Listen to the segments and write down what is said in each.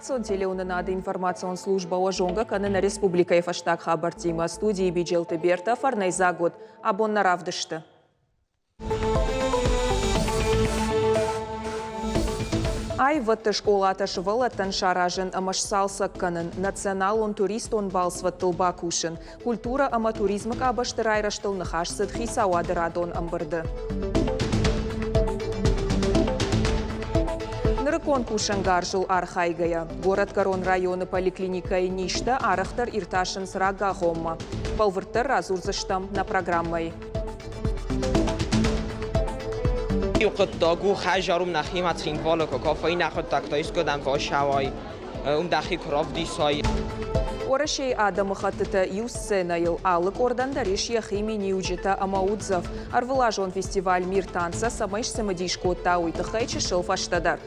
Информацион телеунынады информацион служба ожонга канына республика фаштаг хабар тима студии Биджелты Берта фарнайза год абонна равдышты. Ай ватты школа ташывала таншаражен амашсалса канын национал он турист он балсват тылба кушын. Культура аматуризма кабаштырай раштыл нахашсыд хисауады радон амбырды. Нырыкон кушангаржыл архайгая. Город Корон районы поликлиника и ништа арахтар ирташын срага гомма. Палвыртыр разурзыштам на программой. Дагу хажарум нахимат синволок кафеин нахот тактайс кодам вашавай дахи кровдисай Орашей Адам хатыта юсцена ел алык ордандариш яхими ниуджита амаудзов. Арвылажон фестиваль мир танца самайш самадишко тауиты хайчы шылфаштадар.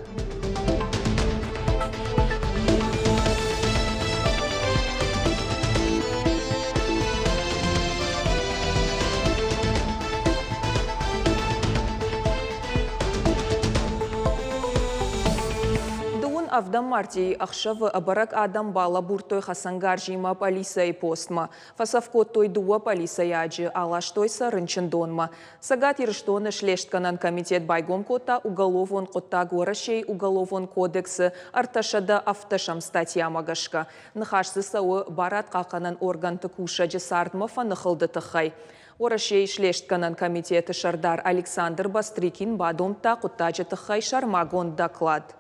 Авдам Мартии Ахшавы Абарак Адам Бала Буртой Хасангаржима полиция постма. Фасавкот той дуа полиция яджи, алаш той сарынчындонма. Сагат ирштоны шлештканан комитет байгом кота уголовон кота горашей уголовон кодексы арташада автошам статья магашка. Нахашсы сауы барат каканан орган тыкуша жесардма фанахылды тыхай. Орашей шлештканан комитеты Шардар Александр Бастрикин бадомта кутаджы тыхай шармагон доклад.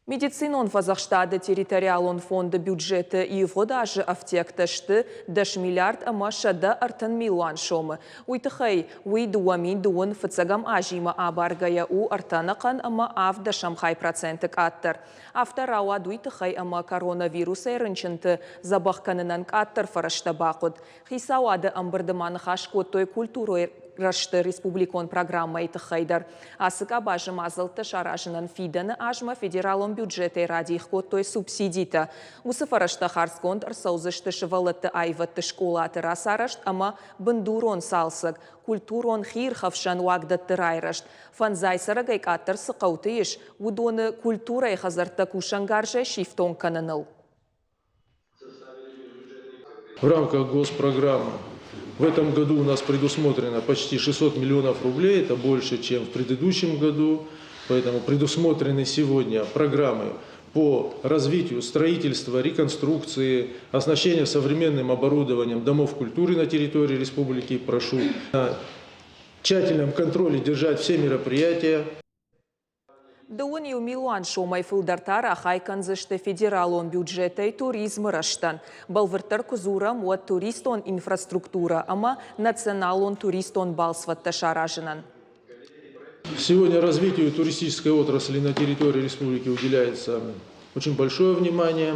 Медицинон Казахстада территориалон фонда бюджета и водажи автекташты даш миллиард амашада артан миллион шомы. Уйтахай уйдуамин дуон фацагам ажима абаргая у артанакан ама авда шамхай процентик аттар. Авторауа дуйтахай ама коронавирус айрынчынты забахканынан аттар фарашта бақуд. Хисауады амбардыманы хашкот той культуру Рашты республикон программа айтыхайдар. Асык абажым азылты шаражынан фиданы ажма федералон бюджеты радих той субсидита. Усы фарашта харсконд арсаузышты шывалыты айватты школаты расарашт, ама бындурон салсык, культурон хир хавшан уагдатты райрашт. Фанзай сарагайк аттыр сықауты еш, удоны культурай хазарта кушангаржа шифтон кананыл. В рамках госпрограммы в этом году у нас предусмотрено почти 600 миллионов рублей, это больше, чем в предыдущем году. Поэтому предусмотрены сегодня программы по развитию строительства, реконструкции, оснащения современным оборудованием домов культуры на территории республики. Прошу на тщательном контроле держать все мероприятия. Дауни у Милуан шомай фылдартара хайканзышты федералон бюджета и туризм раштан. Балвыртар кузура муат туристон инфраструктура, ама националон туристон балсватта шаражинан. Сегодня развитию туристической отрасли на территории республики уделяется очень большое внимание.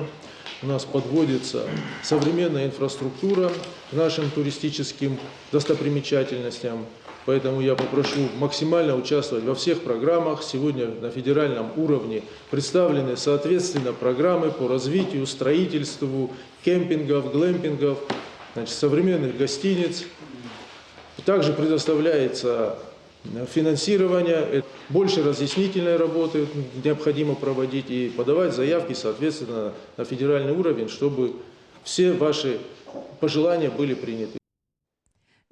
У нас подводится современная инфраструктура к нашим туристическим достопримечательностям. Поэтому я попрошу максимально участвовать во всех программах. Сегодня на федеральном уровне представлены, соответственно, программы по развитию, строительству кемпингов, глэмпингов, современных гостиниц. Также предоставляется финансирование, больше разъяснительной работы необходимо проводить и подавать заявки, соответственно, на федеральный уровень, чтобы все ваши пожелания были приняты.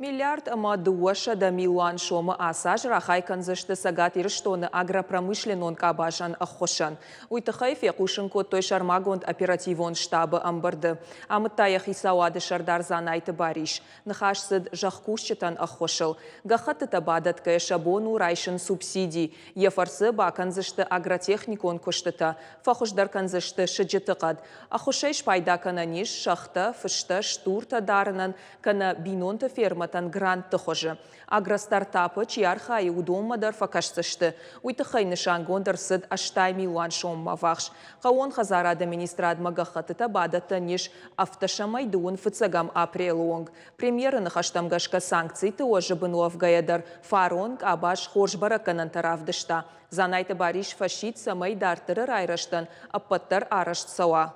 Миллиард ама дуаша да миллион шома асаж рахай канзышты сагат ирштоны агропромышленон кабажан ахошан. Уйтахай фекушын той шармагонд оперативон штабы амбарды. Амытая хисауады шардар занайты бариш. Нахашсыд жахкушчытан ахошыл. Гахаты табадат кая шабону райшын субсидий. Ефарсы ба канзышты агротехникон коштыта. Фахушдар канзышты шыджытықад. Ахошай шпайда кананиш шахта, фышта, штурта дарынан кана бинонта ферма грант тохоже. Агростартапы чьярха и удомадар факашсышты. Уйтахай нишангондар сыд аштай миллион шомма вахш. Каон хазар администрад магахаты табадата ниш автошамайдуын фыцагам апрелуонг. Премьеры нахаштамгашка санкций тоже бынуав гаедар. Фаронг абаш хоржбараканан таравдышта. Занайты бариш фашит самай дартыры райраштан, аппаттар арашт сауа.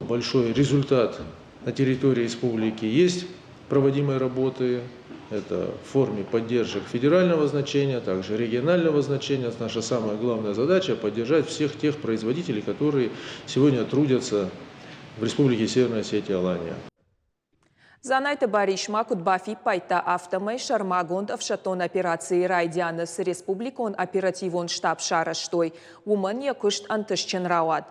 Большой результат на территории республики есть. Проводимой работы. Это в форме поддержек федерального значения, также регионального значения. Наша самая главная задача – поддержать всех тех производителей, которые сегодня трудятся в Республике Северная Осетия-Алания. Занайты баришма кудбафи пайта автомай шармагонд авшатон операции райдяныс республикон оперативон штаб шараштой. Уман кушт антышчен рауад.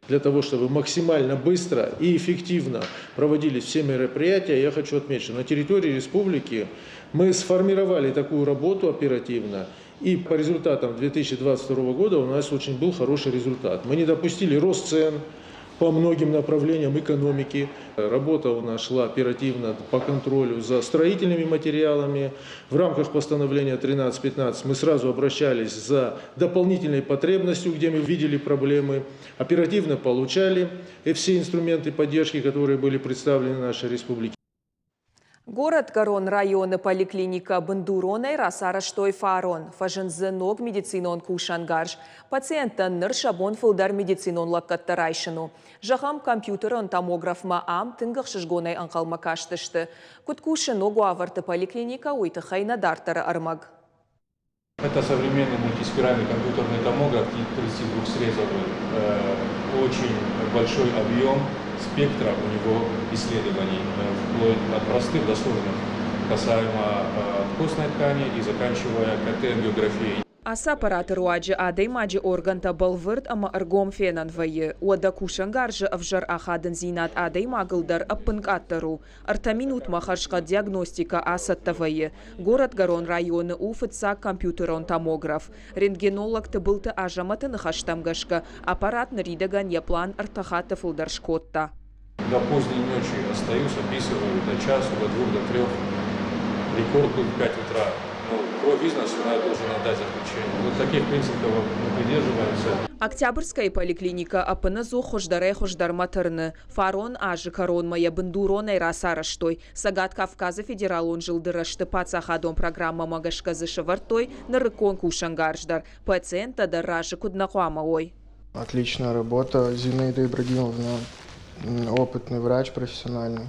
Для того, чтобы максимально быстро и эффективно проводились все мероприятия, я хочу отметить, что на территории республики мы сформировали такую работу оперативно, и по результатам 2022 года у нас очень был хороший результат. Мы не допустили рост цен по многим направлениям экономики. Работа у нас шла оперативно по контролю за строительными материалами. В рамках постановления 1315 мы сразу обращались за дополнительной потребностью, где мы видели проблемы. Оперативно получали все инструменты поддержки, которые были представлены нашей республике. Город Гарон района поликлиника Бандуронай расараштой фарон. Фажензеног медицинон кушангарш. Пациентан ныр шабон фылдар медицинон лаккаттарайшыну. Жахам компьютерон томограф маам тынгах шишгонай анқалма каштышты. Куткушыну гуаварты поликлиника уйты хайна дартары армаг. Это современный мультиспиральный компьютерный томограф 32-срезовый. Очень большой объем спектра у него исследований, вплоть от простых до сложных, касаемо костной ткани и заканчивая КТ-ангиографией. Аса аппараты руаджи адей маджи органта балвырт ама аргом фенан вайы. Ода кушангаржы авжар ахадын зинат адей магылдар аппынкаттару. Артаминут махаршка диагностика асатта вайы. Город Гарон районы уфытса компьютерон томограф. Рентгенолог тыбылты ажаматы нахаштамгашка. Аппарат наридаган яплан артахата фылдаршкотта. До поздней ночи остаюсь, описываю до часу, до 2, до 3. Рекорд был в 5 утра. Про бизнес я должен отдать заключение. Вот таких принципов мы придерживаемся. Октябрьская поликлиника апынызу хождаре хождарматырны. Фарон ажы корон моя бандуронай расараштой. Сагат Кавказа федерал он жылдырашты пацахадон программа магашка зашевартой на рыкон кушангарждар. Пациента даражы куднахуамаой. Отличная работа. Зинаида Ибрагимовна, опытный врач, профессиональный.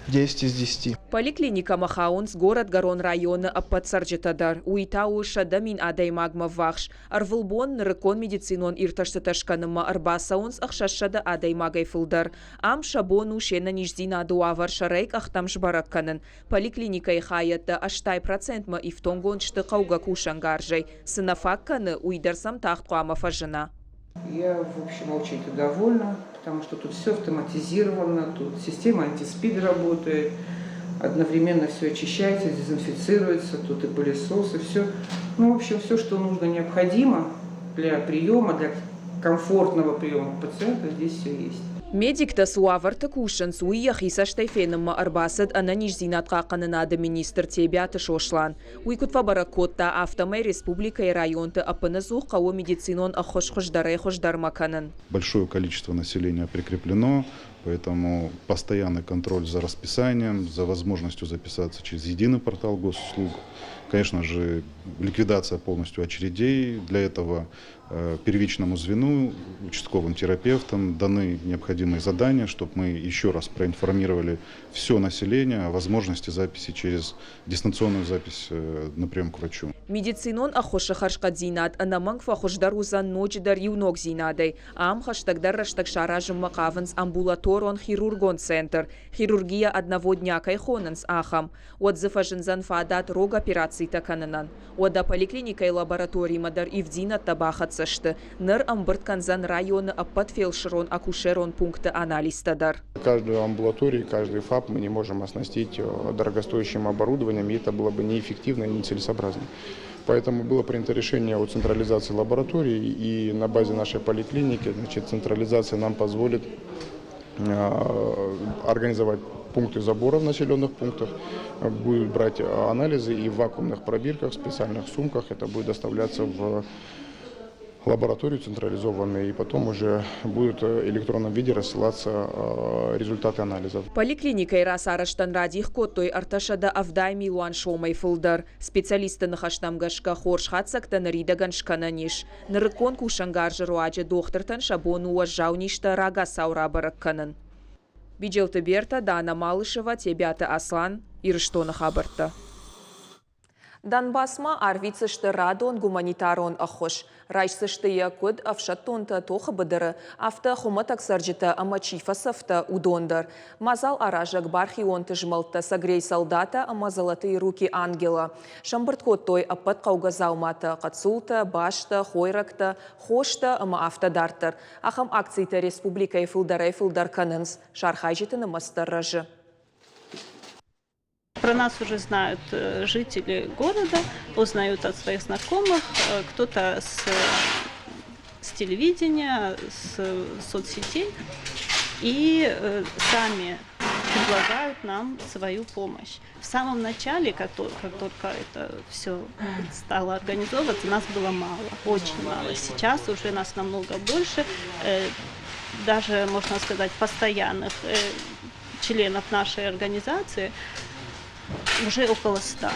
10 из 10. Поликлиника Махаунс, город Гарон района аппатсарджитадар. Уитау шадамин адай магма вахш. Арвылбон рыкон медицинон ирташтаташканыма арбасаунс ахшашада адай магай фылдар. Ам шабону шена нижзина дуавар шарайк ахтамш баракканын. Поликлиника и хаятта аштай процентма ифтонгон штыкауга кушангаржай. Сынафакканы уйдарсам тахтуама фажина. Я, в общем, очень довольна, потому что тут все автоматизировано, тут система антиспид работает, одновременно все очищается, дезинфицируется, тут и пылесос, и все. Ну, в общем, все, что нужно, необходимо для приема, для комфортного приема пациента, здесь все есть. Медик-то суаварта кушан суиях и саштайфенама арбасад ананиш зинатка кананада министр тебята шошлан. Уйкутва баракотта автомай республика и районта апаназу као медицинон ахошхождаре хождармаканан. Большое количество населения прикреплено, поэтому постоянный контроль за расписанием, за возможностью записаться через единый портал госуслуг. Конечно же, ликвидация полностью очередей. Для этого первичному звену, участковым терапевтам даны необходимые задания, чтобы мы еще раз проинформировали все население о возможности записи через дистанционную запись на прием к врачу. Медицинон ахошахаршкат зинат, анаманг фахождару за ночь дар юнок зинадой. Ам хаштагдар раштагшаражем макаванс амбулаторон хирургон центр. Хирургия одного дня кайхонанс ахам. Отзыв ажинзан фадат рог операций такананан. Ода поликлиника и лаборатории мадар ивдина табахат сашты. Ныр амбыртканзан района аппат фельдшерон акушерон пункты анализ тадар. Каждую амбулаторию, каждый ФАП мы не можем оснастить дорогостоящим оборудованием, и это было бы неэффективно и нецелесообразно. Поэтому было принято решение о централизации лабораторий, и на базе нашей поликлиники, централизация нам позволит организовать пункты забора в населенных пунктах, будут брать анализы и в вакуумных пробирках, в специальных сумках. Это будет доставляться в лабораторию централизованные, и потом уже будут в электронном виде рассылаться результаты анализов. Поликлиника и расараштан радих коттой арташада авдай милуан шомай фылдар. Специалисты нахаштамгашка хоршхатсакта наридаган шкананиш. Нарыкон кушангаржы руаджа дохтартан шабону уажжауништа рага саура баракканын. Биджелта Берта, Дана Малышева, Тебята Аслан, Ирыштона Хабарта. Донбассма арвицышты радон гуманитарон ахош. Райшсышты якуд авшаттонта тоха быдыры, авта хуматак сарджита амачифа сафта удондар. Мазал аражак бархион тыжмалта сагрей солдата, ама золотые руки ангела. Шамбыртко той апат каугазаумата кацулта, башта, хойракта, хошта, ама автодартар. Ахам акцийта республика и филдар канынс. Шархайжиты на мастарражы. Про нас уже знают жители города, узнают от своих знакомых, кто-то с телевидения, с соцсетей, и сами предлагают нам свою помощь. В самом начале, как только это все стало организовываться, нас было мало, очень мало. Сейчас уже нас намного больше, даже, можно сказать, постоянных членов нашей организации уже около 100.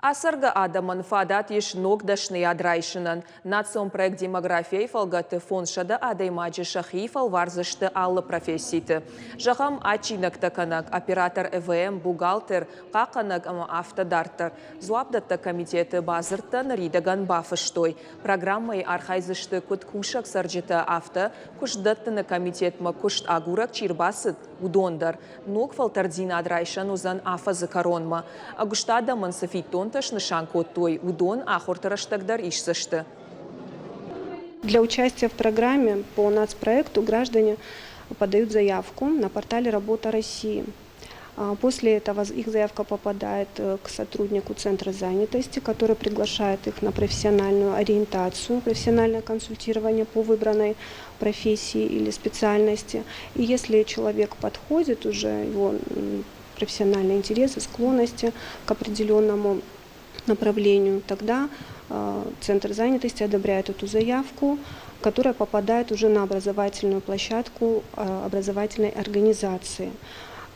Асарга адаман фадат еш ногдашны адрайшынын. Национ проект демография фалгаты фоншада адаймаджи шахи фалварзышты аллы профессийты. Жахам ачинак таканак, оператор ЭВМ, бухгалтер, каканак ама автодартар. Зуабдатта комитеты базыртан ридаган бафыштой. Программой архайзышты кут кушак сарджита авто, кушдаттаны комитетма кушт агурак чирбасыт удондар. Ног фалтардзина адрайшан узан афазы коронма. Агуштада мансафитон той удон ахортараштагдар ишсашты. Для участия в программе по нацпроекту граждане подают заявку на портале «Работа России». После этого их заявка попадает к сотруднику Центра занятости, который приглашает их на профессиональную ориентацию, профессиональное консультирование по выбранной профессии или специальности. И если человек подходит, уже его профессиональные интересы, склонности к определенному направлению, тогда Центр занятости одобряет эту заявку, которая попадает уже на образовательную площадку образовательной организации.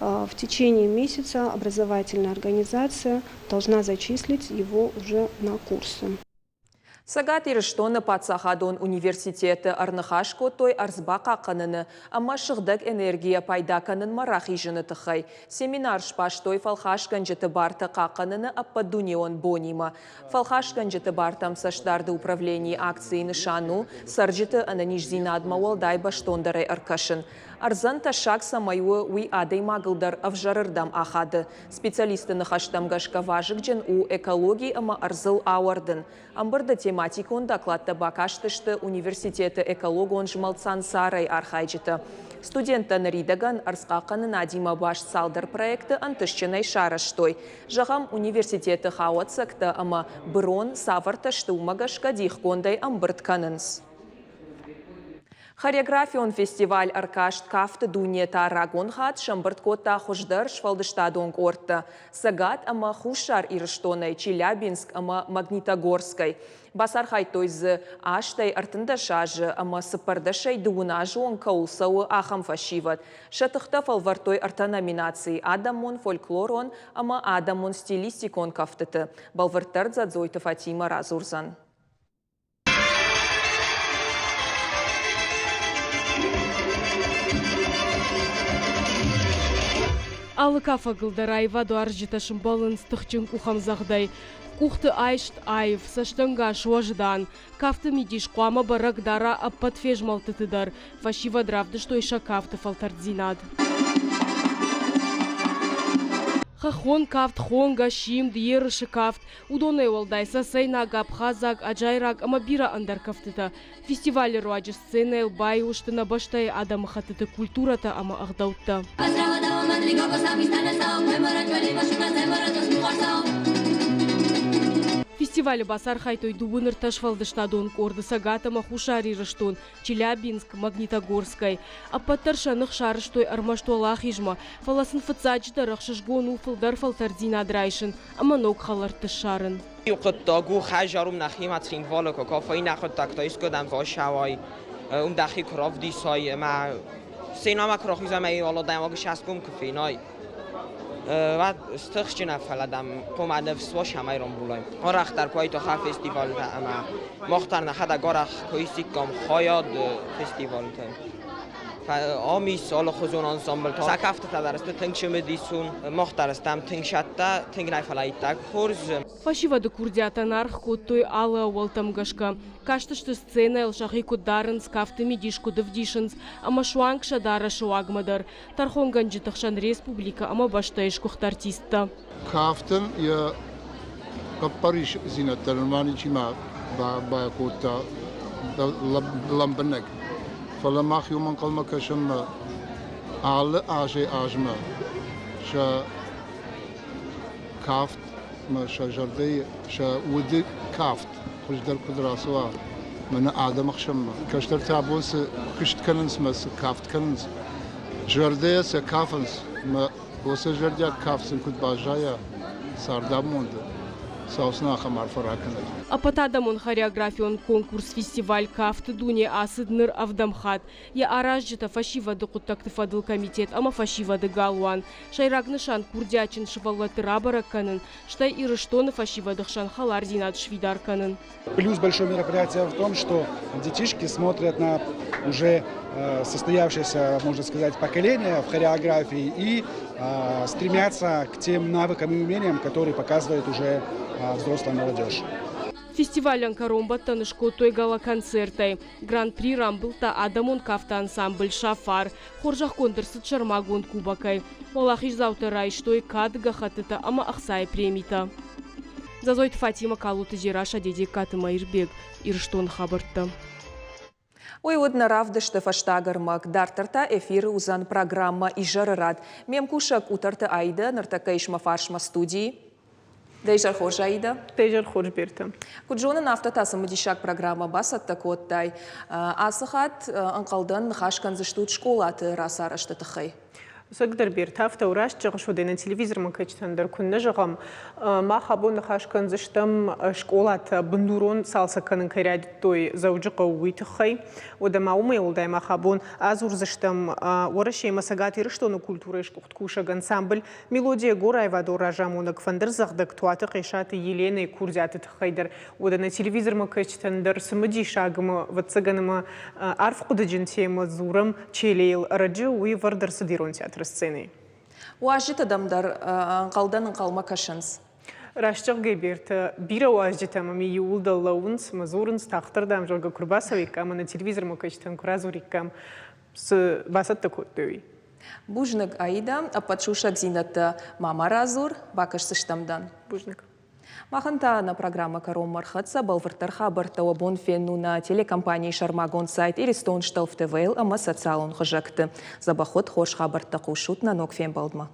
В течение месяца образовательная организация должна зачислить его уже на курсы. Сагат Ирыштона Пацахадон университеты Арнахашко той арзбака каныны, ама шыгдак энергия пайда канын марахи жыны тыхай. Семинар шпаш той фалхашкан жыты барта қақаныны аппадунион бонима. Фалхашкан жыты бартам саштарды управлении акции нышану, сарджыты ананиш зинадма уалдай баштондарай аркашын. Арзан ташак самайуы уи адей магылдар авжарырдам ахады. Специалисты нахаштам гашка важык джен у экологии ама арзыл ауардын. Амбырда тематикон докладта бакаштышты университеты экологон жмалцан сарай архайджыты. Студенттан ридаган арсқақаны Надима баш салдар проекты антышчынай шараштой. Жағам университеты хауатсакты ама бұрон саварташты умагашка дихкондай амбыртканынс. Хореографион фестиваль Аркашт кафты дунета рагон хат шамбырткота хождар швалдыштадонг орта. Сагат ама хушар Ирыштонай, Челябинск ама Магнитогорской. Басар хайтойзы аштай артында шажы ама сыпардашай дуынажы он каулсауы ахам фашиват. Шатыхта фалвартой арта номинации Адамон фольклорон ама Адамон стилистикон кафтыты. Балвартар задзойты Фатима Разурзан. Алы кафа гылдараева дуаржита шымбалын стықчын кухамзағдай. Кухты айшт айв, саштанга шуаждан. Кафты мидиш қуама барак дара аппат фежмалтытыдар. Фашива дравды штойша кафты фалтардзинад. Хахон кафт, хонга, шим, дьерыши кафт. Удоне олдайса сайнагап, хазак, аджайрак, амабира андар кафтыта. Фестиваль руаджи сцены элбай уштына баштай адам хатыты культурата ама ағдаутта. Фестиваль басар хайтой дубыныр ташвалдыштадон корды сагатама хушари рыштон, Челябинск, Магнитогорской. Аппаттар шаных шарыштой армаштуалах ижма, фаласын фацаджда рахшашгон уфылдар фалтардин адрайшын, аманок халарты шарын. Юқыттагу хажарум нахим ацин валака кафай нахот тактайс кодам вашавай, дахи крав дисай ма سینما کراخیزم ای حالا دماغ شسکم کفینای و استخش نفلدم قومده فسواش همه ایران بولایم آرخ در کوی تا خواهد فستیوال تا اما مختار نخد اگارخ کوی سیکم خواهد فستیوال تا آمیس آل خزون انسامبل تا سکفت تدرسته تنگ شم دیسون مختارستم تنگ شتا تنگ نایفلایت تاگ خورز Фашивады курдята нарх коттой ала уалтамгашка. Кашташты сцена элшахи кударын скафтами дишку давдишынс, ама шуанг шадара шуагмадар. Тархонган житахшан республика, ама баштаешкух артиста. Кафтын я капариш зинат дармани чима ба кота ламбанек. فلما يوم قال ما كشم على أجمع شا كافت ما شجردي شا ودي كافت خوش در كدراسوا من آدم خشم كشتر تعبوس خشت كننس مس كافت كننس جردي س كافنس ما وس جردي كافسن كد باجايا سارداموند ساوسنا خمار فراكن Апатадамон хореографион конкурс фестиваль кафты дуне асыдныр авдамхат. Я аражжита фашивады куттакты фадыл комитет, ама фашивады галуан. Шайрагнышан курдячин шываллаты рабараканын, штай ирыштоны фашивадыхшан халар зинат швидарканын. Плюс большое мероприятие в том, что детишки смотрят на уже состоявшееся, можно сказать, поколение в хореографии и стремятся к тем навыкам и умениям, которые показывает уже взрослая молодежь. Фестиваль Анкаромба танышко той гала-концертай. Гран-при рамбылта Адамон кафта ансамбль «Шафар». Хоржах конкурсы чармагон кубакай. Молахиш заутерай, что и кадыга хатыта, ама ахсай премита. Зазойт Фатима Калуты Зираша деди Катыма Ирбег. Ирштон хабарта. Ой, одна равдышты фаштагармак. Дартарта эфир узан программа Ижарарад. Мемкушак утарта айда, нартакаишма фаршма студии. Дейжар хорж айда? Дейжар хорж бертам. Куджона нафта тасымы дишак программа басат такоттай. Асыхат анқалдан хашкан заштут школаты расарашты тахай. سقدر بيرتاف تورش جغش ودين التلفزيون ما كنتندر كنا جغم ما خابون خاش كن زشتم شكولات بندورون سالسة كن كرياد توي زوج قوي تخي وده ما وما يولد ما خابون أزور زشتم ورشي مساقاتي رشتون كولتورة شكوت كوشة جنسامبل ميلوديا غوراي ودور رجامونك فندر زغدك تواتق قيشات يليني كورزات تخيدر ودين التلفزيون ما كنتندر سمدي شاغم وتسجنما عارف قد جنتي مزورم تشيليل رجو ويفردر صديرون تياتر السنة. واجت دمدر قلدن قلما كشنس. راشتق جبرت بيرا واجت أمامي يولد اللونس مزورنس تختار دام جرجا كرباسوي كام من التلفزيون مكشتن كرازوري كام باسط تكوتوي. بوجنك أيدا أبتشوشك زينة ماما رازور باكش سشتمدان. بوجنك. Маханта на программа Каром Мархатса Балвартарха Бартауабон Фенну на телекомпании Шармагон сайт и Ристон Шталф ТВЛ, а мы социалон хожакты. Забахот Хорш Хабарта Кушут на Нокфен Балдма.